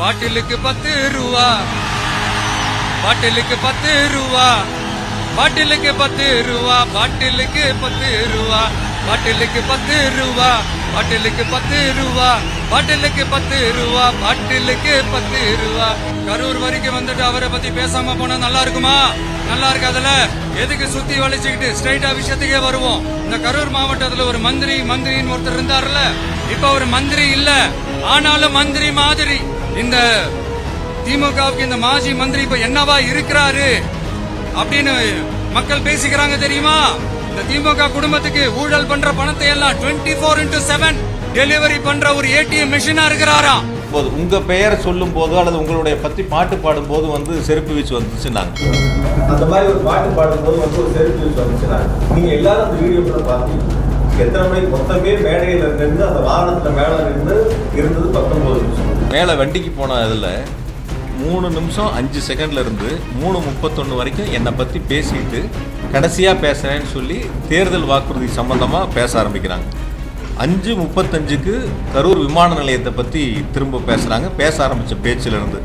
பாட்டிலுக்கு 10 ரூபா, பாட்டிலுக்கு 10 ரூபா, பாட்டிலுக்கு 10 ரூபா, பாட்டிலுக்கு 10 ரூபா, பாட்டிலுக்கு 10 ரூபா, பாட்டிலுக்கு 10 ரூபா, பாட்டிலுக்கு 10 ரூபா, பாட்டிலுக்கு 10 ரூபா. கரூர் வரைக்கும் வந்துட்டு அவரை பத்தி பேசாம போனா நல்லா இருக்குமா? நல்லா இருக்காதுல. எதுக்கு சுத்தி வளைச்சுக்கிட்டு ஸ்ட்ரைட்டா விஷயத்துக்கே வருவோம். இந்த கரூர் மாவட்டத்துல ஒரு மந்திரின்னு ஒருத்தர் இருந்தாருல, இப்ப ஒரு மந்திரி இல்ல, ஆனாலும் மந்திரி மாதிரி. இந்த திமுகவுக்கு இந்த மாஜி மந்திரி இப்ப என்னவா இருக்கிறாரு அப்படின்னு மக்கள் பேசிக்கிறாங்க தெரியுமா? இந்த திமுக குடும்பத்துக்கு ஊழல் பண்ற பணத்தை எல்லாம் 24/7 டெலிவரி பண்ற ஒரு ஏடிஎம் மிஷினா இருக்கிறாரா? உங்க பெயரை சொல்லும் போது அல்லது உங்களுடைய பத்தி பாட்டு பாடும் போது வந்து செருப்பு வீச்சு வந்துச்சுன்னாங்க. அந்த மாதிரி ஒரு பாட்டு பாடும் போது வந்து ஒரு செருப்பு வீச்சு வந்துச்சுன்னாங்க. நீங்க எல்லாரும் அந்த வீடியோ பார்த்தீங்க. எத்தனை மணிக்கு மொத்தமே மேடையில இருந்து அந்த வாகனத்துல மேல இருந்து இருந்தது 19 நிமிஷம். மேல வண்டிக்கு போன இதுல 3 நிமிஷம் 5 செகண்ட்ல இருந்து 3:31 வரைக்கும் என்னை பத்தி பேசிட்டு கடைசியா பேசுறேன்னு சொல்லி தேர்தல் வாக்குறுதி சம்பந்தமா பேச ஆரம்பிக்கிறாங்க. 5:35க்கு கரூர் விமான நிலையத்தை பத்தி திரும்ப பேசுறாங்க. பேச ஆரம்பிச்ச பேச்சில இருந்து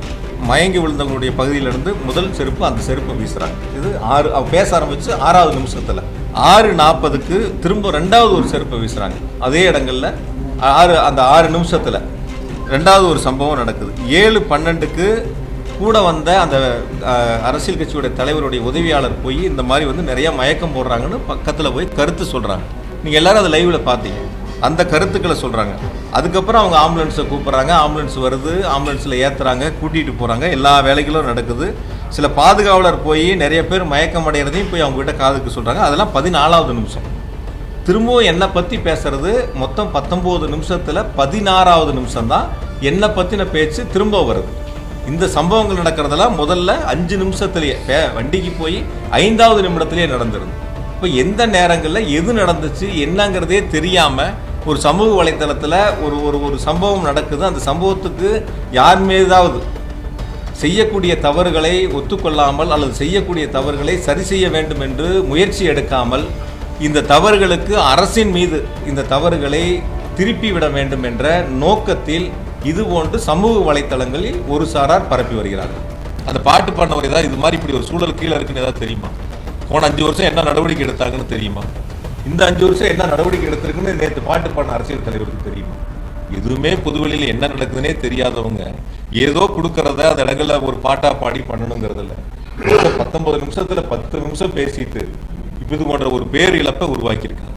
மயங்கி விழுந்தவங்களுடைய பகுதியிலிருந்து முதல் செருப்பு அந்த செருப்பை வீசுறாங்க. இது 6 பேச ஆரம்பிச்சு 6வது நிமிஷத்துல 6:40க்கு திரும்ப 2வது ஒரு செருப்பை வீசுறாங்க. அதே இடங்கள்ல அந்த 6 நிமிஷத்துல 2வது ஒரு சம்பவம் நடக்குது. 7:12க்கு கூட வந்த அந்த அரசியல் கட்சியோட தலைவருடைய உதவியாளர் போய் இந்த மாதிரி வந்து நிறைய மயக்கம் போடுறாங்கன்னு பக்கத்தில் போய் கருத்து சொல்கிறாங்க. நீங்கள் எல்லாரும் அதை லைவில் பார்த்தீங்க. அந்த கருத்துக்களை சொல்கிறாங்க. அதுக்கப்புறம் அவங்க ஆம்புலன்ஸை கூப்பிட்றாங்க. ஆம்புலன்ஸ் வருது, ஆம்புலன்ஸில் ஏற்றுறாங்க, கூட்டிகிட்டு போகிறாங்க. எல்லா வேலைகளும் நடக்குது. சில பாதுகாவலர் போய் நிறைய பேர் மயக்கம் அடைகிறதையும் போய் அவங்ககிட்ட காதுக்கு சொல்கிறாங்க. அதெல்லாம் 14வது நிமிஷம். திரும்பவும் என்னை பற்றி பேசுறது மொத்தம் 19 நிமிஷத்தில் 16வது நிமிஷம் தான் என்னை பற்றின பேச்சு திரும்ப வருது. இந்த சம்பவங்கள் நடக்கிறதெல்லாம் முதல்ல 5 நிமிஷத்துலேயே வண்டிக்கு போய் 5வது நிமிடத்திலேயே நடந்துருது. இப்போ எந்த நேரங்களில் எது நடந்துச்சு என்னங்கிறதே தெரியாமல் ஒரு சமூக வலைத்தளத்தில் ஒரு சம்பவம் நடக்குது. அந்த சம்பவத்துக்கு யார் மீதாவது செய்யக்கூடிய தவறுகளை ஒத்துக்கொள்ளாமல் அல்லது செய்யக்கூடிய தவறுகளை சரி செய்ய வேண்டும் என்று முயற்சி எடுக்காமல் இந்த தவறுகளுக்கு அரசின் மீது இந்த தவறுகளை திருப்பி விட வேண்டும் என்ற நோக்கத்தில் இது போன்று சமூக வலைத்தளங்களில் ஒரு சாரார் பரப்பி வருகிறார்கள். அந்த பாட்டு பாடினவர் ஏதாவது இது மாதிரி இப்படி ஒரு சூழல் கீழே இருக்குன்னு ஏதாவது தெரியுமா? போன 5 வருஷம் என்ன நடவடிக்கை எடுத்தாங்கன்னு தெரியுமா? இந்த 5 வருஷம் என்ன நடவடிக்கை எடுத்திருக்குன்னு நேற்று பாட்டு பாடின அரசியல் தலைவருக்கு தெரியுமா? எதுவுமே பொதுவெளியில் என்ன நடக்குதுன்னே தெரியாதவங்க ஏதோ கொடுக்கறத அந்த இடங்கள்ல ஒரு பாட்டா பாடி பண்ணணுங்கிறதுல 19 நிமிஷத்துல 10 நிமிஷம் பேசிட்டு இது போன்ற ஒரு பேர் இழப்பை உருவாக்கியிருக்காங்க.